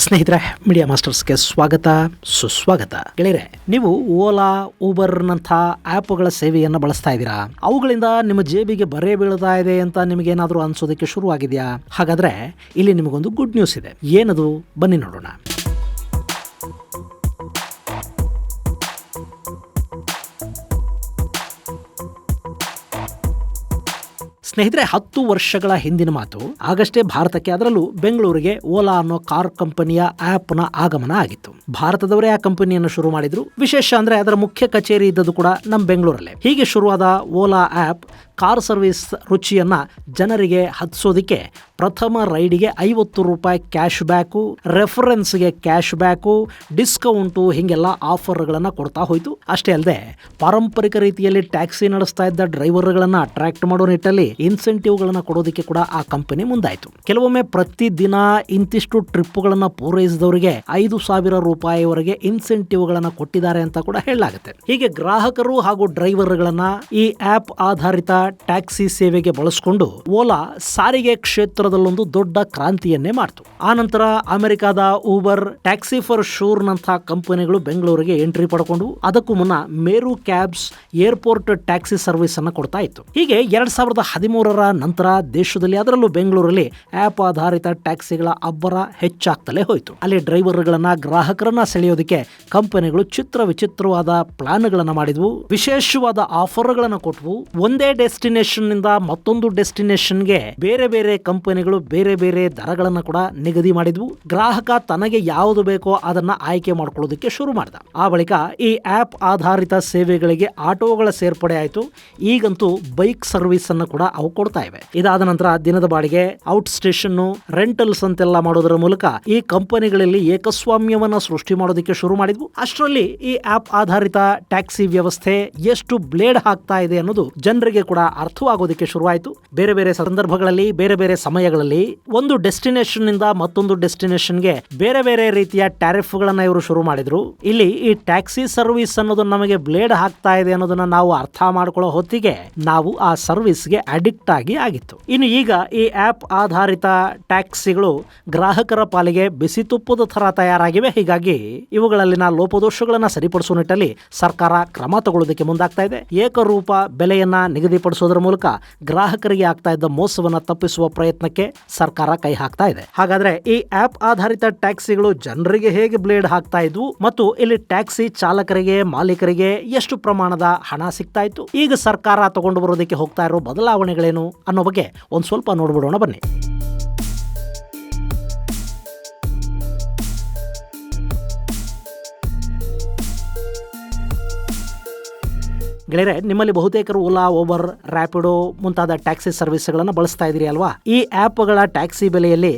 ಸ್ನೇಹಿತರೆ, ಮೀಡಿಯಾ ಮಾಸ್ಟರ್ಸ್ಗೆ ಸ್ವಾಗತ ಸುಸ್ವಾಗತ. ಗೆಳೆಯರೆ, ನೀವು ಓಲಾ, ಊಬರ್ನಂಥ ಆ್ಯಪ್ಗಳ ಸೇವೆಯನ್ನು ಬಳಸ್ತಾ ಇದ್ದೀರಾ? ಅವುಗಳಿಂದ ನಿಮ್ಮ ಜೇಬಿಗೆ ಬರೆ ಬೀಳ್ತಾ ಇದೆ ಅಂತ ನಿಮಗೇನಾದರೂ ಅನ್ಸೋದಕ್ಕೆ ಶುರುವಾಗಿದೆಯಾ? ಹಾಗಾದ್ರೆ ಇಲ್ಲಿ ನಿಮಗೊಂದು ಗುಡ್ ನ್ಯೂಸ್ ಇದೆ. ಏನದು? ಬನ್ನಿ ನೋಡೋಣ. ಸ್ನೇಹಿತರೆ, 10 ವರ್ಷಗಳ ಹಿಂದಿನ ಮಾತು. ಆಗಷ್ಟೇ ಭಾರತಕ್ಕೆ, ಅದರಲ್ಲೂ ಬೆಂಗಳೂರಿಗೆ ಓಲಾ ಅನ್ನೋ ಕಾರ್ ಕಂಪನಿಯ ಆ್ಯಪ್ನ ಆಗಮನ ಆಗಿತ್ತು. ಭಾರತದವರೇ ಆ ಕಂಪನಿಯನ್ನು ಶುರು ಮಾಡಿದ್ರು. ವಿಶೇಷ ಅಂದ್ರೆ ಅದರ ಮುಖ್ಯ ಕಚೇರಿ ಇದ್ದದ್ದು ಕೂಡ ನಮ್ಮ ಬೆಂಗಳೂರಲ್ಲೇ. ಹೀಗೆ ಶುರುವಾದ ಓಲಾ ಆ್ಯಪ್ ಕಾರ್ ಸರ್ವಿಸ್ ರುಚಿಯನ್ನ ಜನರಿಗೆ ಹತ್ಸೋದಿಕ್ಕೆ ಪ್ರಥಮ ರೈಡಿಗೆ ₹50 ಕ್ಯಾಶ್ ಬ್ಯಾಕು, ರೆಫರೆನ್ಸ್ಗೆ ಕ್ಯಾಶ್ ಬ್ಯಾಕು, ಡಿಸ್ಕೌಂಟು, ಹೀಗೆಲ್ಲ ಆಫರ್ಗಳನ್ನು ಕೊಡ್ತಾ ಹೋಯಿತು. ಅಷ್ಟೇ ಅಲ್ಲದೆ ಪಾರಂಪರಿಕ ರೀತಿಯಲ್ಲಿ ಟ್ಯಾಕ್ಸಿ ನಡೆಸ್ತಾ ಇದ್ದ ಡ್ರೈವರ್ಗಳನ್ನು ಅಟ್ರಾಕ್ಟ್ ಮಾಡೋ ನಿಟ್ಟಲ್ಲಿ ಇನ್ಸೆಂಟಿವ್ಗಳನ್ನು ಕೊಡೋದಕ್ಕೆ ಕೂಡ ಆ ಕಂಪನಿ ಮುಂದಾಯಿತು. ಕೆಲವೊಮ್ಮೆ ಪ್ರತಿದಿನ ಇಂತಿಷ್ಟು ಟ್ರಿಪ್ಗಳನ್ನು ಪೂರೈಸಿದವರಿಗೆ ₹5,000ವರೆಗೆ ಇನ್ಸೆಂಟಿವ್ಗಳನ್ನು ಕೊಟ್ಟಿದ್ದಾರೆ ಅಂತ ಕೂಡ ಹೇಳಲಾಗುತ್ತೆ. ಹೀಗೆ ಗ್ರಾಹಕರು ಹಾಗೂ ಡ್ರೈವರ್ಗಳನ್ನ ಈ ಆ್ಯಪ್ ಆಧಾರಿತ ಟ್ಯಾಕ್ಸಿ ಸೇವೆಗೆ ಬಳಸಿಕೊಂಡು ಓಲಾ ಸಾರಿಗೆ ಕ್ಷೇತ್ರದಲ್ಲೊಂದು ದೊಡ್ಡ ಕ್ರಾಂತಿಯನ್ನೇ ಮಾಡ್ತು. ಆನಂತರ ಅಮೆರಿಕದ ಊಬರ್, ಟ್ಯಾಕ್ಸಿ ಫಾರ್ ಶೂರ್ ನಂತಹ ಕಂಪನಿಗಳು ಬೆಂಗಳೂರಿಗೆ ಎಂಟ್ರಿ ಪಡ್ಕೊಂಡು ಅದಕ್ಕೂ ಮುನ್ನ ಮೇರು ಕ್ಯಾಬ್ಸ್ ಏರ್ಪೋರ್ಟ್ ಟ್ಯಾಕ್ಸಿ ಸರ್ವಿಸ್ ಅನ್ನು ಕೊಡ್ತಾ ಇತ್ತು. ಹೀಗೆ 2013ರ ನಂತರ ದೇಶದಲ್ಲಿ, ಅದರಲ್ಲೂ ಬೆಂಗಳೂರಲ್ಲಿ ಆ್ಯಪ್ ಆಧಾರಿತ ಟ್ಯಾಕ್ಸಿಗಳ ಅಬ್ಬರ ಹೆಚ್ಚಾಗ್ತಲೇ ಹೋಯಿತು. ಅಲ್ಲಿ ಡ್ರೈವರ್ಗಳನ್ನ, ಗ್ರಾಹಕರನ್ನ ಸೆಳೆಯೋದಕ್ಕೆ ಕಂಪನಿಗಳು ಚಿತ್ರ ವಿಚಿತ್ರವಾದ ಪ್ಲಾನ್ಗಳನ್ನು ಮಾಡಿದ್ವು, ವಿಶೇಷವಾದ ಆಫರ್ಗಳನ್ನು ಕೊಟ್ಟವು. ಒಂದೇ ಡೆಸ್ಟಿನೇಷನ್ ನಿಂದ ಮತ್ತೊಂದು ಡೆಸ್ಟಿನೇಷನ್ಗೆ ಬೇರೆ ಬೇರೆ ಕಂಪನಿಗಳು ಬೇರೆ ಬೇರೆ ದರಗಳನ್ನು ಕೂಡ ನಿಗದಿ ಮಾಡಿದ್ವು. ಗ್ರಾಹಕ ತನಗೆ ಯಾವುದು ಬೇಕೋ ಅದನ್ನ ಆಯ್ಕೆ ಮಾಡ್ಕೊಳ್ಳೋದಕ್ಕೆ ಶುರು ಮಾಡ್ದ. ಆ ಬಳಿಕ ಈ ಆ್ಯಪ್ ಆಧಾರಿತ ಸೇವೆಗಳಿಗೆ ಆಟೋಗಳ ಸೇರ್ಪಡೆ ಆಯಿತು. ಈಗಂತೂ ಬೈಕ್ ಸರ್ವಿಸ್ ಅನ್ನು ಕೂಡ ಅವು ಕೊಡ್ತಾ ಇವೆ. ಇದಾದ ನಂತರ ದಿನದ ಬಾಡಿಗೆ, ಔಟ್ ಸ್ಟೇಷನ್, ರೆಂಟಲ್ಸ್ ಅಂತೆಲ್ಲ ಮಾಡೋದರ ಮೂಲಕ ಈ ಕಂಪನಿಗಳಲ್ಲಿ ಏಕಸ್ವಾಮ್ಯವನ್ನ ಸೃಷ್ಟಿ ಮಾಡೋದಕ್ಕೆ ಶುರು ಮಾಡಿದ್ವು. ಅಷ್ಟರಲ್ಲಿ ಈ ಆ್ಯಪ್ ಆಧಾರಿತ ಟ್ಯಾಕ್ಸಿ ವ್ಯವಸ್ಥೆ ಎಷ್ಟು ಬ್ಲೇಡ್ ಹಾಕ್ತಾ ಇದೆ ಅನ್ನೋದು ಜನರಿಗೆ ಕೂಡ ಅರ್ಥವಾಗೋದಕ್ಕೆ ಶುರುವಾಯಿತು. ಬೇರೆ ಬೇರೆ ಸಂದರ್ಭಗಳಲ್ಲಿ, ಬೇರೆ ಬೇರೆ ಸಮಯಗಳಲ್ಲಿ ಒಂದು ಡೆಸ್ಟಿನೇಷನ್ ನಿಂದ ಮತ್ತೊಂದು ಡೆಸ್ಟಿನೇಷನ್ಗೆ ಬೇರೆ ಬೇರೆ ರೀತಿಯ ಟ್ಯಾರಿಫ್ ಗಳನ್ನ ಇವರು ಶುರು ಮಾಡಿದ್ರು. ಇಲ್ಲಿ ಈ ಟ್ಯಾಕ್ಸಿ ಸರ್ವಿಸ್ ಅನ್ನೋದು ನಮಗೆ ಬ್ಲೇಡ್ ಹಾಕ್ತಾ ಇದೆ ಅನ್ನೋದನ್ನ ನಾವು ಅರ್ಥ ಮಾಡ್ಕೊಳ್ಳೋ ಹೊತ್ತಿಗೆ ನಾವು ಆ ಸರ್ವಿಸ್ಗೆ ಅಡಿಕ್ಟ್ ಆಗಿತ್ತು. ಇನ್ನು ಈಗ ಈ ಆ್ಯಪ್ ಆಧಾರಿತ ಟ್ಯಾಕ್ಸಿಗಳು ಗ್ರಾಹಕರ ಪಾಲಿಗೆ ಬಿಸಿ ತುಪ್ಪದ ತರ ತಯಾರಾಗಿವೆ. ಹೀಗಾಗಿ ಇವುಗಳಲ್ಲಿನ ಲೋಪದೋಷಗಳನ್ನ ಸರಿಪಡಿಸುವ ನಿಟ್ಟಲ್ಲಿ ಸರ್ಕಾರ ಕ್ರಮ ತಗೊಳ್ಳೋದಕ್ಕೆ ಮುಂದಾಗ್ತಾ ಇದೆ. ಏಕರೂಪ ಬೆಲೆಯನ್ನ ನಿಗದಿಪಡಿಸೋದ್ರ ಮೂಲಕ ಗ್ರಾಹಕರಿಗೆ ಆಗ್ತಾ ಇದ್ದ ಮೋಸವನ್ನ ತಪ್ಪಿಸುವ ಪ್ರಯತ್ನಕ್ಕೆ ಸರ್ಕಾರ ಕೈ ಹಾಕ್ತಾ ಇದೆ. ಹಾಗಾದ್ರೆ ಈ ಆ್ಯಪ್ ಆಧಾರಿತ ಟ್ಯಾಕ್ಸಿಗಳು ಜನರಿಗೆ ಹೇಗೆ ಬ್ಲೇಡ್ ಹಾಕ್ತಾ ಇದ್ವು ಮತ್ತು ಇಲ್ಲಿ ಟ್ಯಾಕ್ಸಿ ಚಾಲಕರಿಗೆ, ಮಾಲೀಕರಿಗೆ ಎಷ್ಟು ಪ್ರಮಾಣದ ಹಣ ಸಿಗ್ತಾ ಇತ್ತು, ಈಗ ಸರ್ಕಾರ ತಗೊಂಡು ಬರೋದಕ್ಕೆ ಹೋಗ್ತಾ ಇರೋ ಬದಲಾವಣೆಗಳೇನು ಅನ್ನೋ ಬಗ್ಗೆ ಒಂದ್ ಸ್ವಲ್ಪ ನೋಡ್ಬಿಡೋಣ ಬನ್ನಿ. ಗೆಳೆಯರೆ, ನಿಮ್ಮಲ್ಲಿ ಬಹುತೇಕರು ಓಲಾ, ಊಬರ್, ರ್ಯಾಪಿಡೋ ಮುಂತಾದ ಟ್ಯಾಕ್ಸಿ ಸರ್ವಿಸ್ಗಳನ್ನು ಬಳಸ್ತಾ ಇದ್ದೀರಿ ಅಲ್ವಾ? ಈ ಆ್ಯಪ್ಗಳ ಟ್ಯಾಕ್ಸಿ ಬೆಲೆಯಲ್ಲಿ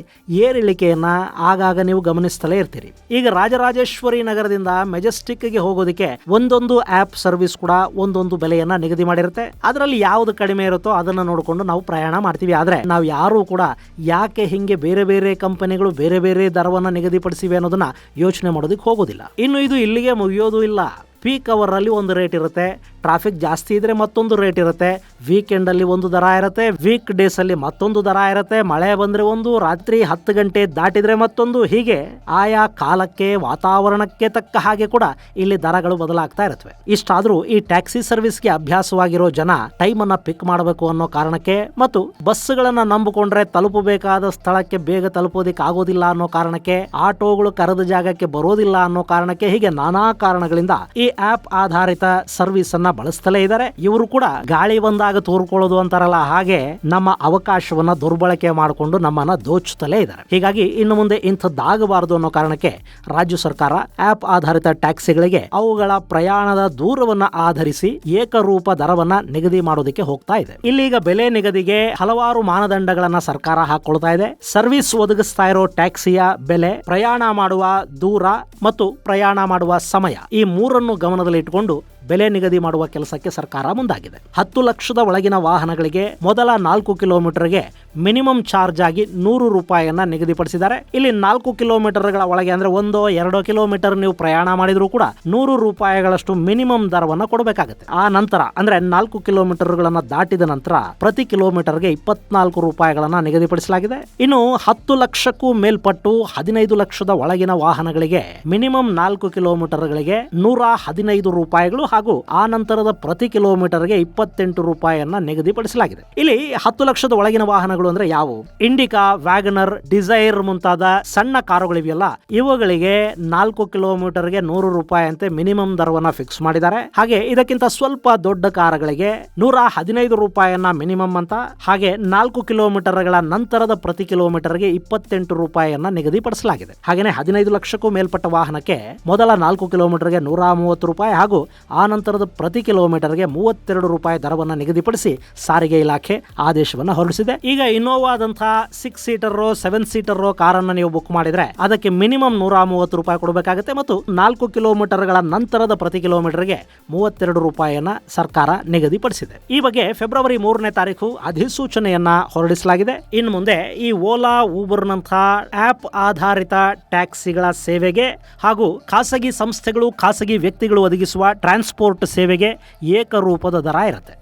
ಏರಿಳಿಕೆಯನ್ನ ಆಗಾಗ ನೀವು ಗಮನಿಸ್ತಲೇ ಇರ್ತೀರಿ. ಈಗ ರಾಜರಾಜೇಶ್ವರಿ ನಗರದಿಂದ ಮೆಜೆಸ್ಟಿಕ್ಗೆ ಹೋಗೋದಕ್ಕೆ ಒಂದೊಂದು ಆ್ಯಪ್ ಸರ್ವಿಸ್ ಕೂಡ ಒಂದೊಂದು ಬೆಲೆಯನ್ನ ನಿಗದಿ ಮಾಡಿರುತ್ತೆ. ಅದರಲ್ಲಿ ಯಾವುದು ಕಡಿಮೆ ಇರುತ್ತೋ ಅದನ್ನ ನೋಡಿಕೊಂಡು ನಾವು ಪ್ರಯಾಣ ಮಾಡ್ತೀವಿ. ಆದ್ರೆ ನಾವು ಯಾರು ಕೂಡ ಯಾಕೆ ಹಿಂಗೆ ಬೇರೆ ಬೇರೆ ಕಂಪನಿಗಳು ಬೇರೆ ಬೇರೆ ದರವನ್ನ ನಿಗದಿಪಡಿಸಿವೆ ಅನ್ನೋದನ್ನ ಯೋಚನೆ ಮಾಡೋದಕ್ಕೆ ಹೋಗೋದಿಲ್ಲ. ಇನ್ನು ಇದು ಇಲ್ಲಿಗೆ ಮುಗಿಯೋದು ಇಲ್ಲ. ಪೀಕ್ ಅವರ್ ಅಲ್ಲಿ ಒಂದು ರೇಟ್ ಇರುತ್ತೆ, ಟ್ರಾಫಿಕ್ ಜಾಸ್ತಿ ಇದ್ರೆ ಮತ್ತೊಂದು ರೇಟ್ ಇರುತ್ತೆ, ವೀಕೆಂಡ್ ಅಲ್ಲಿ ಒಂದು ದರ ಇರುತ್ತೆ, ವೀಕ್ ಡೇಸ್ ಅಲ್ಲಿ ಮತ್ತೊಂದು ದರ ಇರುತ್ತೆ, ಮಳೆ ಬಂದ್ರೆ ಒಂದು, ರಾತ್ರಿ 10 ಗಂಟೆ ದಾಟಿದ್ರೆ ಮತ್ತೊಂದು. ಹೀಗೆ ಆಯಾ ಕಾಲಕ್ಕೆ, ವಾತಾವರಣಕ್ಕೆ ತಕ್ಕ ಹಾಗೆ ಕೂಡ ಇಲ್ಲಿ ದರಗಳು ಬದಲಾಗ್ತಾ ಇರುತ್ತವೆ. ಇಷ್ಟಾದ್ರೂ ಈ ಟ್ಯಾಕ್ಸಿ ಸರ್ವಿಸ್ಗೆ ಅಭ್ಯಾಸವಾಗಿರೋ ಜನ ಟೈಮ್ ಅನ್ನ ಪಿಕ್ ಮಾಡಬೇಕು ಅನ್ನೋ ಕಾರಣಕ್ಕೆ ಮತ್ತು ಬಸ್ಗಳನ್ನ ನಂಬಿಕೊಂಡ್ರೆ ತಲುಪಬೇಕಾದ ಸ್ಥಳಕ್ಕೆ ಬೇಗ ತಲುಪೋದಿಕ್ಕೆ ಆಗೋದಿಲ್ಲ ಅನ್ನೋ ಕಾರಣಕ್ಕೆ, ಆಟೋಗಳು ಕರೆದ ಜಾಗಕ್ಕೆ ಬರೋದಿಲ್ಲ ಅನ್ನೋ ಕಾರಣಕ್ಕೆ, ಹೀಗೆ ನಾನಾ ಕಾರಣಗಳಿಂದ ಈ ಆ್ಯಪ್ ಆಧಾರಿತ ಸರ್ವಿಸ್ ಅನ್ನ ಬಳಸ್ತಲೇ ಇದ್ದಾರೆ. ಇವರು ಕೂಡ ಗಾಳಿ ಬಂದಾಗ ತೋರ್ಕೊಳ್ಳೋದು ಅಂತಾರಲ್ಲ, ಹಾಗೆ ನಮ್ಮ ಅವಕಾಶವನ್ನ ದುರ್ಬಳಕೆ ಮಾಡಿಕೊಂಡು ನಮ್ಮನ್ನ ದೋಚುತ್ತಲೇ ಇದ್ದಾರೆ. ಹೀಗಾಗಿ ಇನ್ನು ಮುಂದೆ ಇಂಥದ್ದಾಗಬಾರದು ಅನ್ನೋ ಕಾರಣಕ್ಕೆ ರಾಜ್ಯ ಸರ್ಕಾರ ಆ್ಯಪ್ ಆಧಾರಿತ ಟ್ಯಾಕ್ಸಿಗಳಿಗೆ ಅವುಗಳ ಪ್ರಯಾಣದ ದೂರವನ್ನ ಆಧರಿಸಿ ಏಕರೂಪ ದರವನ್ನ ನಿಗದಿ ಮಾಡೋದಕ್ಕೆ ಹೋಗ್ತಾ ಇದೆ. ಇಲ್ಲೀಗ ಬೆಲೆ ನಿಗದಿಗೆ ಹಲವಾರು ಮಾನದಂಡಗಳನ್ನ ಸರ್ಕಾರ ಹಾಕೊಳ್ತಾ ಇದೆ. ಸರ್ವಿಸ್ ಒದಗಿಸ್ತಾ ಇರೋ ಟ್ಯಾಕ್ಸಿಯ ಬೆಲೆ, ಪ್ರಯಾಣ ಮಾಡುವ ದೂರ ಮತ್ತು ಪ್ರಯಾಣ ಮಾಡುವ ಸಮಯ, ಈ ಮೂರನ್ನು ಗಮನದಲ್ಲಿ ಇಟ್ಟುಕೊಂಡು ಬೆಲೆ ನಿಗದಿ ಮಾಡುವ ಕೆಲಸಕ್ಕೆ ಸರ್ಕಾರ ಮುಂದಾಗಿದೆ. 10 ಲಕ್ಷದ ಒಳಗಿನ ವಾಹನಗಳಿಗೆ ಮೊದಲ 4 ಕಿಲೋಮೀಟರ್ಗೆ ಮಿನಿಮಮ್ ಚಾರ್ಜ್ ಆಗಿ 100 ರೂಪಾಯಿಯನ್ನ ನಿಗದಿಪಡಿಸಿದ್ದಾರೆ. ಇಲ್ಲಿ 4 ಕಿಲೋಮೀಟರ್ಗಳ ಒಳಗೆ ಅಂದ್ರೆ 1-2 ಕಿಲೋಮೀಟರ್ ನೀವು ಪ್ರಯಾಣ ಮಾಡಿದ್ರು ಕೂಡ 100 ರೂಪಾಯಿಗಳಷ್ಟು ಮಿನಿಮಮ್ ದರವನ್ನ ಕೊಡಬೇಕಾಗುತ್ತೆ. ಆ ನಂತರ ಅಂದ್ರೆ 4 ಕಿಲೋಮೀಟರ್ಗಳನ್ನ ದಾಟಿದ ನಂತರ ಪ್ರತಿ ಕಿಲೋಮೀಟರ್ಗೆ 24 ರೂಪಾಯಿಗಳನ್ನ ನಿಗದಿಪಡಿಸಲಾಗಿದೆ. ಇನ್ನು 10 ಲಕ್ಷಕ್ಕೂ ಮೇಲ್ಪಟ್ಟು 15 ಲಕ್ಷದ ಒಳಗಿನ ವಾಹನಗಳಿಗೆ ಮಿನಿಮಮ್ 4 ಕಿಲೋಮೀಟರ್ಗಳಿಗೆ 115 ರೂಪಾಯಿಗಳು ಹಾಗೂ ಆ ನಂತರದ ಪ್ರತಿ ಕಿಲೋಮೀಟರ್ಗೆ 28 ರೂಪಾಯಿಯನ್ನ ನಿಗದಿಪಡಿಸಲಾಗಿದೆ. ಇಲ್ಲಿ 10 ಲಕ್ಷದ ಒಳಗಿನ ವಾಹನಗಳು ಅಂದ್ರೆ ಯಾವುವು? ಇಂಡಿಕಾ, ವ್ಯಾಗನರ್, ಡಿಸೈರ್ ಮುಂತಾದ ಸಣ್ಣ ಕಾರುಗಳಿವೆಯಲ್ಲ, ಇವುಗಳಿಗೆ 4 ಕಿಲೋಮೀಟರ್ಗೆ 100 ರೂಪಾಯಿ ಅಂತೆ ಮಿನಿಮಮ್ ದರವನ್ನ ಫಿಕ್ಸ್ ಮಾಡಿದ್ದಾರೆ. ಹಾಗೆ ಇದಕ್ಕಿಂತ ಸ್ವಲ್ಪ ದೊಡ್ಡ ಕಾರುಗಳಿಗೆ 115 ರೂಪಾಯಿಯನ್ನ ಮಿನಿಮಮ್ ಅಂತ, ಹಾಗೆ 4 ಕಿಲೋಮೀಟರ್ಗಳ ನಂತರದ ಪ್ರತಿ ಕಿಲೋಮೀಟರ್ಗೆ 28 ರೂಪಾಯಿಯನ್ನ ನಿಗದಿಪಡಿಸಲಾಗಿದೆ. ಹಾಗೆಯೇ 15 ಲಕ್ಷಕ್ಕೂ ಮೇಲ್ಪಟ್ಟ ವಾಹನಕ್ಕೆ ಮೊದಲ 4 ಕಿಲೋಮೀಟರ್ಗೆ 130 ರೂಪಾಯಿ ಹಾಗೂ ಆ ನಂತರದ ಪ್ರತಿ ಕಿಲೋಮೀಟರ್ಗೆ 32 ರೂಪಾಯಿ ದರವನ್ನು ನಿಗದಿಪಡಿಸಿ ಸಾರಿಗೆ ಇಲಾಖೆ ಆದೇಶವನ್ನು ಹೊರಡಿಸಿದೆ. ಈಗ ಇನ್ನೋವಾದಂತಹ 6 ಸೀಟರ್ 7 ಸೀಟರ್ ಕಾರನ್ನು ನೀವು ಬುಕ್ ಮಾಡಿದ್ರೆ ಅದಕ್ಕೆ ಮಿನಿಮಮ್ 130 ರೂಪಾಯಿ ಕೊಡಬೇಕಾಗುತ್ತೆ ಮತ್ತು 4 ಕಿಲೋಮೀಟರ್ಗಳ ನಂತರದ ಪ್ರತಿ ಕಿಲೋಮೀಟರ್ಗೆ 32 ರೂಪಾಯಿಯನ್ನ ಸರ್ಕಾರ ನಿಗದಿಪಡಿಸಿದೆ. ಈ ಬಗ್ಗೆ ಫೆಬ್ರವರಿ 3ನೇ ತಾರೀಕು ಅಧಿಸೂಚನೆಯನ್ನ ಹೊರಡಿಸಲಾಗಿದೆ. ಇನ್ನು ಮುಂದೆ ಈ ಓಲಾ, ಊಬರ್ನಂತಹ ಆಪ್ ಆಧಾರಿತ ಟ್ಯಾಕ್ಸಿಗಳ ಸೇವೆಗೆ ಹಾಗೂ ಖಾಸಗಿ ಸಂಸ್ಥೆಗಳು, ಖಾಸಗಿ ವ್ಯಕ್ತಿಗಳು ಒದಗಿಸುವ ಟ್ರಾನ್ಸ್ಪೋರ್ಟ್ ಸೇವೆಗೆ ಏಕರೂಪದ ದರ ಇರುತ್ತೆ.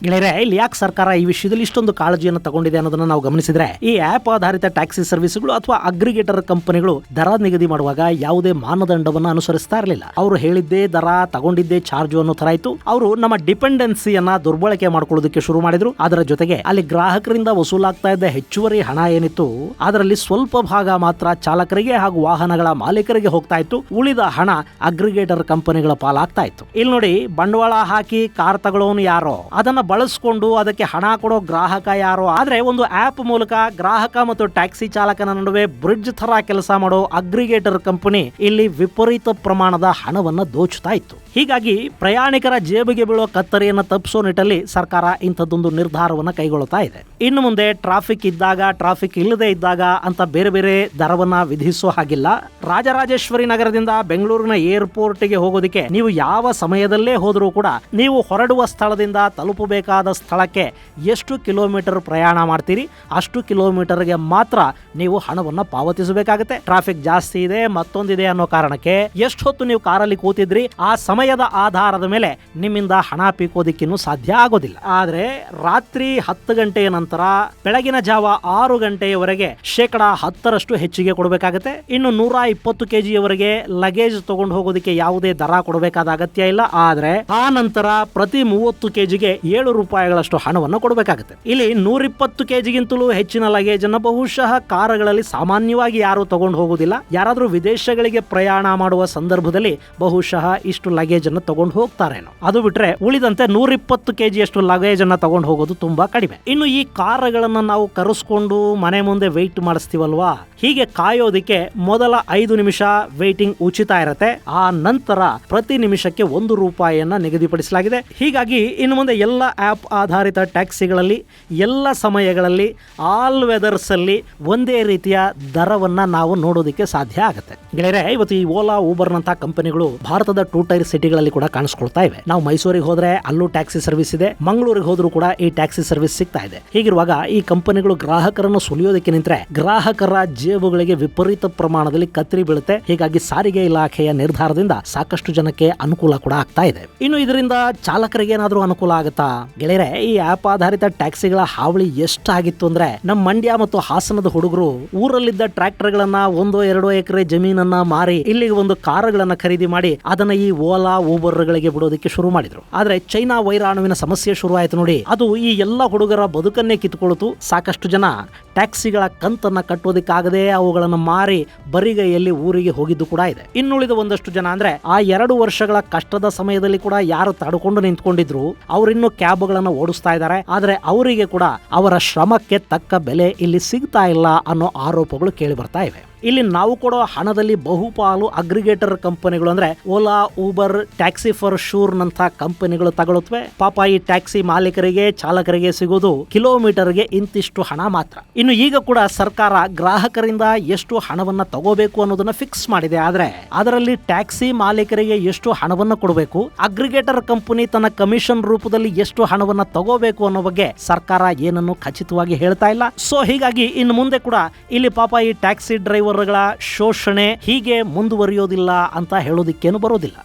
ಗೆಳೆಯರೆ, ಇಲ್ಲಿ ಯಾಕೆ ಸರ್ಕಾರ ಈ ವಿಷಯದಲ್ಲಿ ಇಷ್ಟೊಂದು ಕಾಳಜಿಯನ್ನು ತಗೊಂಡಿದೆ ಅನ್ನೋದನ್ನ ನಾವು ಗಮನಿಸಿದ್ರೆ, ಈ ಆಪ್ ಆಧಾರಿತ ಟ್ಯಾಕ್ಸಿ ಸರ್ವಿಸ್ಗಳು ಅಥವಾ ಅಗ್ರಿಗೇಟರ್ ಕಂಪನಿಗಳು ದರ ನಿಗದಿ ಮಾಡುವಾಗ ಯಾವುದೇ ಮಾನದಂಡವನ್ನು ಅನುಸರಿಸ್ತಾ ಇರಲಿಲ್ಲ. ಅವರು ಹೇಳಿದ್ದೇ ದರ, ತಗೊಂಡಿದ್ದೇ ಚಾರ್ಜ್ ಅನ್ನೋ ತರ ಇತ್ತು. ಅವರು ನಮ್ಮ ಡಿಪೆಂಡೆನ್ಸಿಯನ್ನ ದುರ್ಬಳಕೆ ಮಾಡ್ಕೊಳ್ಳೋದಕ್ಕೆ ಶುರು ಮಾಡಿದ್ರು. ಅದರ ಜೊತೆಗೆ ಅಲ್ಲಿ ಗ್ರಾಹಕರಿಂದ ವಸೂಲಾಗ್ತಾ ಇದ್ದ ಹೆಚ್ಚುವರಿ ಹಣ ಏನಿತ್ತು ಅದರಲ್ಲಿ ಸ್ವಲ್ಪ ಭಾಗ ಮಾತ್ರ ಚಾಲಕರಿಗೆ ಹಾಗೂ ವಾಹನಗಳ ಮಾಲೀಕರಿಗೆ ಹೋಗ್ತಾ ಇತ್ತು. ಉಳಿದ ಹಣ ಅಗ್ರಿಗೇಟರ್ ಕಂಪನಿಗಳ ಪಾಲಾಗ್ತಾ ಇತ್ತು. ಇಲ್ಲಿ ನೋಡಿ, ಬಂಡವಾಳ ಹಾಕಿ ಕಾರ್ ತಗೊಳ್ಳೋನು ಯಾರೋ, ಅದನ್ನ ಬಳಸಿಕೊಂಡು ಅದಕ್ಕೆ ಹಣ ಕೊಡೋ ಗ್ರಾಹಕ ಯಾರೋ. ಆದ್ರೆ ಒಂದು ಆಪ್ ಮೂಲಕ ಗ್ರಾಹಕ ಮತ್ತು ಟ್ಯಾಕ್ಸಿ ಚಾಲಕನ ನಡುವೆ ಬ್ರಿಡ್ಜ್ ತರ ಕೆಲಸ ಮಾಡೋ ಅಗ್ರಿಗೇಟರ್ ಕಂಪನಿ ಇಲ್ಲಿ ವಿಪರೀತ ಪ್ರಮಾಣದ ಹಣವನ್ನ ದೋಚುತ್ತಾ ಇತ್ತು. ಹೀಗಾಗಿ ಪ್ರಯಾಣಿಕರ ಜೇಬಿಗೆ ಬೀಳೋ ಕತ್ತರಿಯನ್ನು ತಪ್ಪಿಸೋ ನಿಟ್ಟಲ್ಲಿ ಸರ್ಕಾರ ಇಂಥದ್ದೊಂದು ನಿರ್ಧಾರವನ್ನ ಕೈಗೊಳ್ಳುತ್ತಾ ಇದೆ. ಇನ್ನು ಮುಂದೆ ಟ್ರಾಫಿಕ್ ಇದ್ದಾಗ, ಟ್ರಾಫಿಕ್ ಇಲ್ಲದೆ ಇದ್ದಾಗ ಅಂತ ಬೇರೆ ಬೇರೆ ದರವನ್ನ ವಿಧಿಸೋ ಹಾಗಿಲ್ಲ. ರಾಜರಾಜೇಶ್ವರಿ ನಗರದಿಂದ ಬೆಂಗಳೂರಿನ ಏರ್ಪೋರ್ಟ್ಗೆ ಹೋಗೋದಕ್ಕೆ ನೀವು ಯಾವ ಸಮಯದಲ್ಲೇ ಹೋದರೂ ಕೂಡ ನೀವು ಹೊರಡುವ ಸ್ಥಳದಿಂದ ತಲುಪಬೇಕಾದ ಸ್ಥಳಕ್ಕೆ ಎಷ್ಟು ಕಿಲೋಮೀಟರ್ ಪ್ರಯಾಣ ಮಾಡ್ತೀರಿ ಅಷ್ಟು ಕಿಲೋಮೀಟರ್ಗೆ ಮಾತ್ರ ನೀವು ಹಣವನ್ನ ಪಾವತಿಸಬೇಕಾಗುತ್ತೆ. ಟ್ರಾಫಿಕ್ ಜಾಸ್ತಿ ಇದೆ, ಮತ್ತೊಂದಿದೆ ಅನ್ನೋ ಕಾರಣಕ್ಕೆ ಎಷ್ಟು ಹೊತ್ತು ನೀವು ಕಾರಲ್ಲಿ ಕೂತಿದ್ರಿ ಆ ಸಮಯದ ಆಧಾರದ ಮೇಲೆ ನಿಮ್ಮಿಂದ ಹಣ ಪೀಕೋದಿಕ್ಕಿನ್ನೂ ಸಾಧ್ಯ ಆಗೋದಿಲ್ಲ. ಆದ್ರೆ ರಾತ್ರಿ 10 ಗಂಟೆಯ ನಂತರ ಬೆಳಗಿನ ಜಾವ 6 ಗಂಟೆಯವರೆಗೆ 10% ಹೆಚ್ಚಿಗೆ ಕೊಡಬೇಕಾಗುತ್ತೆ. ಇನ್ನು 120 kgಯವರೆಗೆ ಲಗೇಜ್ ತಗೊಂಡು ಹೋಗೋದಕ್ಕೆ ಯಾವುದೇ ದರ ಕೊಡಬೇಕಾದ ಅಗತ್ಯ ಇಲ್ಲ. ಆದ್ರೆ ಆ ನಂತರ ಪ್ರತಿ 30 kgಗೆ 7 ರೂಪಾಯಿಗಳಷ್ಟು ಹಣವನ್ನು ಕೊಡಬೇಕಾಗುತ್ತೆ. ಇಲ್ಲಿ 120 kgಗಿಂತಲೂ ಹೆಚ್ಚಿನ ಲಗೇಜ್ ಅನ್ನು ಬಹುಶಃ ಕಾರುಗಳಲ್ಲಿ ಸಾಮಾನ್ಯವಾಗಿ ಯಾರು ತಗೊಂಡು ಹೋಗುದಿಲ್ಲ. ಯಾರಾದ್ರೂ ವಿದೇಶಗಳಿಗೆ ಪ್ರಯಾಣ ಮಾಡುವ ಸಂದರ್ಭದಲ್ಲಿ ಬಹುಶಃ ಇಷ್ಟು ಲಗೇಜ್ ಅನ್ನು ತಗೊಂಡು ಹೋಗ್ತಾರೇನೋ. ಅದು ಬಿಟ್ರೆ ಉಳಿದಂತೆ 120 kgಯಷ್ಟು ಲಗೇಜ್ ಅನ್ನ ತಗೊಂಡು ಹೋಗೋದು ತುಂಬಾ ಕಡಿಮೆ. ಇನ್ನು ಈ ಕಾರುಗಳನ್ನ ನಾವು ಕರೆಸ್ಕೊಂಡು ಮನೆ ಮುಂದೆ ವೆಯ್ಟ್ ಮಾಡಿಸ್ತೀವಲ್ವಾ, ಹೀಗೆ ಕಾಯೋದಿಕ್ಕೆ ಮೊದಲ 5 ನಿಮಿಷ ವೇಟಿಂಗ್ ಉಚಿತ ಇರುತ್ತೆ. ಆ ನಂತರ ಪ್ರತಿ ನಿಮಿಷಕ್ಕೆ 1 ರೂಪಾಯಿಯನ್ನ ನಿಗದಿಪಡಿಸಲಾಗಿದೆ. ಹೀಗಾಗಿ ಇನ್ನು ಮುಂದೆ ಎಲ್ಲ ಆಪ್ ಆಧಾರಿತ ಟ್ಯಾಕ್ಸಿಗಳಲ್ಲಿ ಎಲ್ಲ ಸಮಯಗಳಲ್ಲಿ ಆಲ್ ವೆದರ್ಸ್ ಅಲ್ಲಿ ಒಂದೇ ರೀತಿಯ ದರವನ್ನ ನಾವು ನೋಡೋದಕ್ಕೆ ಸಾಧ್ಯ ಆಗುತ್ತೆ. ಗೆಳೆಯರೆ, ಇವತ್ತು ಈ ಓಲಾ, ಊಬರ್ ನಂತಹ ಕಂಪನಿಗಳು ಭಾರತದ 2 ಟೈರ್ ಸಿಟಿಗಳಲ್ಲಿ ಕೂಡ ಕಾಣಿಸ್ಕೊಳ್ತಾ ಇವೆ. ನಾವು ಮೈಸೂರಿಗೆ ಹೋದ್ರೆ ಅಲ್ಲೂ ಟ್ಯಾಕ್ಸಿ ಸರ್ವಿಸ್ ಇದೆ, ಮಂಗಳೂರಿಗೆ ಹೋದ್ರೂ ಕೂಡ ಈ ಟ್ಯಾಕ್ಸಿ ಸರ್ವಿಸ್ ಸಿಗ್ತಾ ಇದೆ. ಹೀಗಿರುವಾಗ ಈ ಕಂಪನಿಗಳು ಗ್ರಾಹಕರನ್ನು ಸುಲಿಯೋದಕ್ಕೆ ನಿಂತರೆ ಗ್ರಾಹಕರ ಜೇಬುಗಳಿಗೆ ವಿಪರೀತ ಪ್ರಮಾಣದಲ್ಲಿ ಕತ್ತರಿ ಬೀಳುತ್ತೆ. ಹೀಗಾಗಿ ಸಾರಿಗೆ ಇಲಾಖೆಯ ನಿರ್ಧಾರದಿಂದ ಸಾಕಷ್ಟು ಜನಕ್ಕೆ ಅನುಕೂಲ ಕೂಡ ಆಗ್ತಾ ಇದೆ. ಇನ್ನು ಇದರಿಂದ ಚಾಲಕರಿಗೆ ಏನಾದ್ರೂ ಅನುಕೂಲ ಆಗುತ್ತಾ? ಗೆಳೆಯರೆ, ಈ ಆಪ್ ಆಧಾರಿತ ಟ್ಯಾಕ್ಸಿಗಳ ಹಾವಳಿ ಎಷ್ಟಾಗಿತ್ತು ಅಂದ್ರೆ ನಮ್ಮ ಮಂಡ್ಯ ಮತ್ತು ಹಾಸನದ ಹುಡುಗರು ಊರಲ್ಲಿದ್ದ ಟ್ರ್ಯಾಕ್ಟರ್ ಗಳನ್ನ 1-2 ಎಕರೆ ಜಮೀನನ್ನ ಮಾರಿ ಇಲ್ಲಿಗೆ ಒಂದು ಕಾರುಗಳನ್ನ ಖರೀದಿ ಮಾಡಿ ಅದನ್ನ ಈ ಓಲಾ, ಊಬರ್ ಗಳಿಗೆ ಬಿಡೋದಕ್ಕೆ ಶುರು ಮಾಡಿದ್ರು. ಆದ್ರೆ ಚೈನಾ ವೈರಾಣುವಿನ ಸಮಸ್ಯೆ ಶುರು ಆಯ್ತು ನೋಡಿ, ಅದು ಈ ಎಲ್ಲ ಹುಡುಗರ ಬದುಕನ್ನೇ ಕಿತ್ತುಕೊಳ್ತು. ಸಾಕಷ್ಟು ಜನ ಟ್ಯಾಕ್ಸಿಗಳ ಕಂತನ್ನ ಕಟ್ಟೋದಕ್ಕಾಗದೆ ಅವುಗಳನ್ನು ಮಾರಿ ಬರಿಗೈಯಲ್ಲಿ ಊರಿಗೆ ಹೋಗಿದ್ದು ಕೂಡ ಇದೆ. ಇನ್ನುಳಿದ ಒಂದಷ್ಟು ಜನ ಅಂದ್ರೆ ಆ 2 ವರ್ಷಗಳ ಕಷ್ಟದ ಸಮಯದಲ್ಲಿ ಕೂಡ ಯಾರು ತಡ್ಕೊಂಡು ನಿಂತ್ಕೊಂಡಿದ್ರು ಅವರಿನ್ನು ಕ್ಯಾಬ್ಗಳನ್ನ ಓಡಿಸ್ತಾ ಇದ್ದಾರೆ. ಆದ್ರೆ ಅವರಿಗೆ ಕೂಡ ಅವರ ಶ್ರಮಕ್ಕೆ ತಕ್ಕ ಬೆಲೆ ಇಲ್ಲಿ ಸಿಗ್ತಾ ಇಲ್ಲ ಅನ್ನೋ ಆರೋಪಗಳು ಕೇಳಿ ಬರ್ತಾ ಇವೆ. ಇಲ್ಲಿ ನಾವು ಕೊಡೋ ಹಣದಲ್ಲಿ ಬಹುಪಾಲು ಅಗ್ರಿಗೇಟರ್ ಕಂಪನಿಗಳು ಅಂದ್ರೆ Ola, Uber, taxi for sure ನಂತ ಕಂಪನಿಗಳು ತಗೊಳುತ್ತವೆ. ಪಾಪ ಈ ಟ್ಯಾಕ್ಸಿ ಮಾಲೀಕರಿಗೆ, ಚಾಲಕರಿಗೆ ಸಿಗೋದು ಕಿಲೋಮೀಟರ್ಗೆ ಇಂತಿಷ್ಟು ಹಣ ಮಾತ್ರ. ಇನ್ನು ಈಗ ಕೂಡ ಸರ್ಕಾರ ಗ್ರಾಹಕರಿಂದ ಎಷ್ಟು ಹಣವನ್ನ ತಗೋಬೇಕು ಅನ್ನೋದನ್ನ ಫಿಕ್ಸ್ ಮಾಡಿದೆ. ಆದ್ರೆ ಅದರಲ್ಲಿ ಟ್ಯಾಕ್ಸಿ ಮಾಲೀಕರಿಗೆ ಎಷ್ಟು ಹಣವನ್ನ ಕೊಡಬೇಕು, ಅಗ್ರಿಗೇಟರ್ ಕಂಪನಿ ತನ್ನ ಕಮಿಷನ್ ರೂಪದಲ್ಲಿ ಎಷ್ಟು ಹಣವನ್ನ ತಗೋಬೇಕು ಅನ್ನೋ ಬಗ್ಗೆ ಸರ್ಕಾರ ಏನನ್ನು ಖಚಿತವಾಗಿ ಹೇಳ್ತಾ ಇಲ್ಲ. ಸೊ ಹೀಗಾಗಿ ಇನ್ನು ಮುಂದೆ ಕೂಡ ಇಲ್ಲಿ ಪಾಪ ಈ ಟ್ಯಾಕ್ಸಿ ಡ್ರೈವರ್ಗಳ ಶೋಷಣೆ ಹೀಗೆ ಮುಂದುವರಿಯೋದಿಲ್ಲ ಅಂತ ಹೇಳೋದಿಕ್ಕೇನು ಬರೋದಿಲ್ಲ.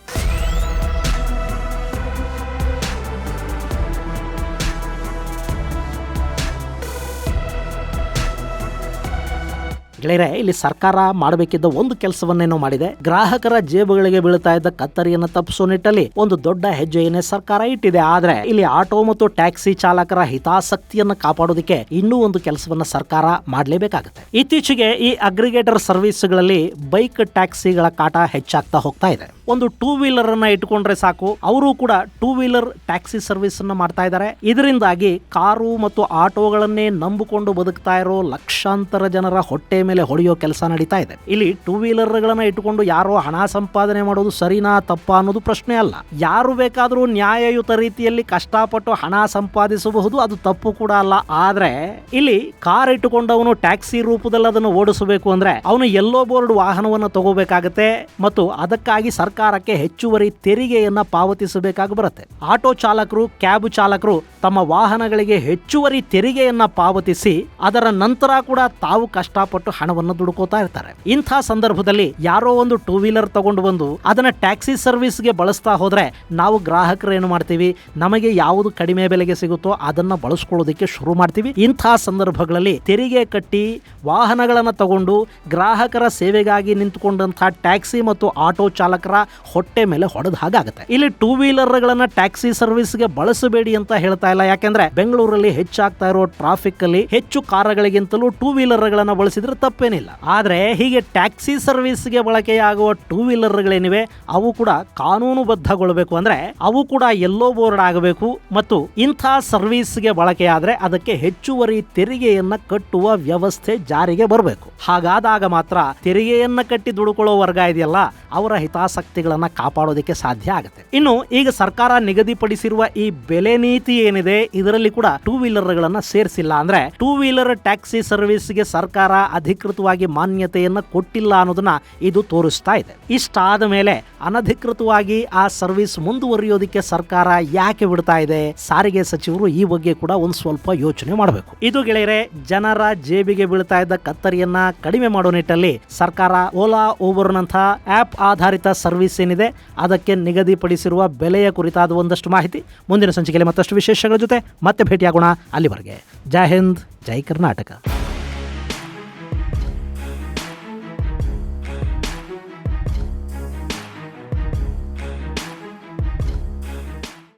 ಗೆಳೆಯರೆ, ಇಲ್ಲಿ ಸರ್ಕಾರ ಮಾಡಬೇಕಿದ್ದ ಒಂದು ಕೆಲಸವನ್ನೇನೋ ಮಾಡಿದೆ. ಗ್ರಾಹಕರ ಜೇಬುಗಳಿಗೆ ಬೀಳ್ತಾ ಇದ್ದ ಕತ್ತರಿಯನ್ನು ತಪ್ಪಿಸೋ ನಿಟ್ಟಲ್ಲಿ ಒಂದು ದೊಡ್ಡ ಹೆಜ್ಜೆಯನ್ನೇ ಸರ್ಕಾರ ಇಟ್ಟಿದೆ. ಆದ್ರೆ ಇಲ್ಲಿ ಆಟೋ ಮತ್ತು ಟ್ಯಾಕ್ಸಿ ಚಾಲಕರ ಹಿತಾಸಕ್ತಿಯನ್ನು ಕಾಪಾಡೋದಕ್ಕೆ ಇನ್ನೂ ಒಂದು ಕೆಲಸವನ್ನ ಸರ್ಕಾರ ಮಾಡಲೇಬೇಕಾಗುತ್ತೆ. ಇತ್ತೀಚೆಗೆ ಈ ಅಗ್ರಿಗೇಟರ್ ಸರ್ವಿಸ್ಗಳಲ್ಲಿ ಬೈಕ್ ಟ್ಯಾಕ್ಸಿಗಳ ಕಾಟ ಹೆಚ್ಚಾಗ್ತಾ ಹೋಗ್ತಾ ಇದೆ. ಒಂದು ಟೂ ವೀಲರ್ ಅನ್ನ ಇಟ್ಕೊಂಡ್ರೆ ಸಾಕು, ಅವರು ಕೂಡ ಟೂ ವೀಲರ್ ಟ್ಯಾಕ್ಸಿ ಸರ್ವಿಸ್ ಅನ್ನ ಮಾಡ್ತಾ ಇದ್ದಾರೆ. ಇದರಿಂದಾಗಿ ಕಾರು ಮತ್ತು ಆಟೋಗಳನ್ನೇ ನಂಬಿಕೊಂಡು ಬದುಕ್ತಾ ಇರೋ ಲಕ್ಷಾಂತರ ಜನರ ಹೊಟ್ಟೆ ಮೇಲೆ ಹೊಡೆಯೋ ಕೆಲಸ ನಡೀತಾ ಇದೆ. ಇಲ್ಲಿ ಟೂ ವೀಲರ್ ಗಳನ್ನ ಇಟ್ಟುಕೊಂಡು ಯಾರೋ ಹಣ ಸಂಪಾದನೆ ಮಾಡೋದು ಸರಿನಾ ತಪ್ಪಾ ಅನ್ನೋದು ಪ್ರಶ್ನೆ ಅಲ್ಲ. ಯಾರು ಬೇಕಾದರೂ ನ್ಯಾಯಯುತ ರೀತಿಯಲ್ಲಿ ಕಷ್ಟಪಟ್ಟು ಹಣ ಸಂಪಾದಿಸಬಹುದು, ಅದು ತಪ್ಪು ಕೂಡ ಅಲ್ಲ. ಆದ್ರೆ ಇಲ್ಲಿ ಕಾರ್ ಇಟ್ಟುಕೊಂಡವನು ಟ್ಯಾಕ್ಸಿ ರೂಪದಲ್ಲಿ ಅದನ್ನು ಓಡಿಸಬೇಕು ಅಂದ್ರೆ ಅವನು ಎಲ್ಲೋ ಬೋರ್ಡ್ ವಾಹನವನ್ನು ತಗೋಬೇಕಾಗತ್ತೆ ಮತ್ತು ಅದಕ್ಕಾಗಿ ಸರ್ಕಾರಕ್ಕೆ ಹೆಚ್ಚುವರಿ ತೆರಿಗೆಯನ್ನ ಪಾವತಿಸಬೇಕಾಗಿ ಬರುತ್ತೆ. ಆಟೋ ಚಾಲಕರು, ಕ್ಯಾಬ್ ಚಾಲಕರು ತಮ್ಮ ವಾಹನಗಳಿಗೆ ಹೆಚ್ಚುವರಿ ತೆರಿಗೆಯನ್ನ ಪಾವತಿಸಿ ಅದರ ನಂತರ ಕೂಡ ತಾವು ಕಷ್ಟಪಟ್ಟು ಹಣವನ್ನು ದುಡ್ಕೋತಾ ಇರ್ತಾರೆ. ಇಂಥ ಸಂದರ್ಭದಲ್ಲಿ ಯಾರೋ ಒಂದು ಟೂ ವೀಲರ್ ತಗೊಂಡು ಬಂದು ಅದನ್ನ ಟ್ಯಾಕ್ಸಿ ಸರ್ವಿಸ್ಗೆ ಬಳಸ್ತಾ ಹೋದ್ರೆ ನಾವು ಗ್ರಾಹಕರು ಏನು ಮಾಡ್ತೀವಿ, ನಮಗೆ ಯಾವುದು ಕಡಿಮೆ ಬೆಲೆಗೆ ಸಿಗುತ್ತೋ ಅದನ್ನ ಬಳಸ್ಕೊಳ್ಳೋದಕ್ಕೆ ಶುರು ಮಾಡ್ತೀವಿ. ಇಂಥ ಸಂದರ್ಭಗಳಲ್ಲಿ ತೆರಿಗೆ ಕಟ್ಟಿ ವಾಹನಗಳನ್ನು ತಗೊಂಡು ಗ್ರಾಹಕರ ಸೇವೆಗಾಗಿ ನಿಂತುಕೊಂಡಂತಹ ಟ್ಯಾಕ್ಸಿ ಮತ್ತು ಆಟೋ ಚಾಲಕರ ಹೊಟ್ಟೆ ಮೇಲೆ ಹೊಡೆದ ಹಾಗಾಗುತ್ತೆ. ಇಲ್ಲಿ ಟೂ ವೀಲರ್ ಗಳನ್ನ ಟ್ಯಾಕ್ಸಿ ಸರ್ವಿಸ್ಗೆ ಬಳಸಬೇಡಿ ಅಂತ ಹೇಳ್ತಾ ಇಲ್ಲ. ಯಾಕೆಂದ್ರೆ ಬೆಂಗಳೂರಲ್ಲಿ ಹೆಚ್ಚಾಗ್ತಾ ಇರೋ ಟ್ರಾಫಿಕ್ ಅಲ್ಲಿ ಹೆಚ್ಚು ಕಾರುಗಳಿಗಿಂತಲೂ ಟೂ ವೀಲರ್ ಗಳನ್ನ ಬಳಸಿದ್ರೆ ತಪ್ಪೇನಿಲ್ಲ. ಆದ್ರೆ ಹೀಗೆ ಟ್ಯಾಕ್ಸಿ ಸರ್ವಿಸ್ಗೆ ಬಳಕೆಯಾಗುವ ಟೂ ವೀಲರ್ ಗಳೇನಿವೆ ಅವು ಕೂಡ ಕಾನೂನುಬದ್ಧಗೊಳ್ಳಬೇಕು. ಅಂದ್ರೆ ಅವು ಕೂಡ ಎಲ್ಲೋ ಬೋರ್ಡ್ ಆಗಬೇಕು ಮತ್ತು ಇಂಥ ಸರ್ವಿಸ್ಗೆ ಬಳಕೆಯಾದ್ರೆ ಅದಕ್ಕೆ ಹೆಚ್ಚುವರಿ ತೆರಿಗೆಯನ್ನ ಕಟ್ಟುವ ವ್ಯವಸ್ಥೆ ಜಾರಿಗೆ ಬರಬೇಕು. ಹಾಗಾದಾಗ ಮಾತ್ರ ತೆರಿಗೆಯನ್ನ ಕಟ್ಟಿ ದುಡುಕೊಳ್ಳೋ ವರ್ಗ ಇದೆಯಲ್ಲ ಅವರ ಹಿತಾಸಕ್ತಿಗಳನ್ನ ಕಾಪಾಡೋದಕ್ಕೆ ಸಾಧ್ಯ ಆಗುತ್ತೆ. ಇನ್ನು ಈಗ ಸರ್ಕಾರ ನಿಗದಿಪಡಿಸಿರುವ ಈ ಬೆಲೆ ನೀತಿ ಏನಿದೆ ಇದರಲ್ಲಿ ಕೂಡ ಟೂ ವೀಲರ್ ಗಳನ್ನ ಸೇರಿಸಿಲ್ಲ. ಅಂದ್ರೆ ಟೂ ವೀಲರ್ ಟ್ಯಾಕ್ಸಿ ಸರ್ವಿಸ್ಗೆ ಸರ್ಕಾರ ಅಧಿಕೃತವಾಗಿ ಮಾನ್ಯತೆಯನ್ನ ಕೊಟ್ಟಿಲ್ಲ ಅನ್ನೋದನ್ನ ಇದು ತೋರಿಸ್ತಾ ಇದೆ. ಇಷ್ಟಾದ ಮೇಲೆ ಅನಧಿಕೃತವಾಗಿ ಆ ಸರ್ವಿಸ್ ಮುಂದುವರಿಯೋದಕ್ಕೆ ಸರ್ಕಾರ ಯಾಕೆ ಬಿಡ್ತಾ ಇದೆ? ಸಾರಿಗೆ ಸಚಿವರು ಈ ಬಗ್ಗೆ ಕೂಡ ಒಂದು ಸ್ವಲ್ಪ ಯೋಚನೆ ಮಾಡಬೇಕು. ಇದು ಗೆಳೆಯರೆ, ಜನರ ಜೇಬಿಗೆ ಬೀಳ್ತಾ ಇದ್ದ ಕತ್ತರಿಯನ್ನ ಕಡಿಮೆ ಮಾಡೋ ನಿಟ್ಟಲ್ಲಿ ಸರ್ಕಾರ ಓಲಾ, ಊಬರ್ ನಂತ ಆಪ್ ಆಧಾರಿತ ಸರ್ವಿಸ್ ಏನಿದೆ ಅದಕ್ಕೆ ನಿಗದಿಪಡಿಸಿರುವ ಬೆಲೆಯ ಕುರಿತಾದ ಒಂದಷ್ಟು ಮಾಹಿತಿ ಮುಂದಿನ ಸಂಚಿಕೆಯಲ್ಲಿ ಮತ್ತಷ್ಟು ವಿಶೇಷಗಳ ಜೊತೆ ಮತ್ತೆ ಭೇಟಿಯಾಗೋಣ. ಅಲ್ಲಿವರೆಗೆ ಜೈ ಹಿಂದ್, ಜೈ ಕರ್ನಾಟಕ.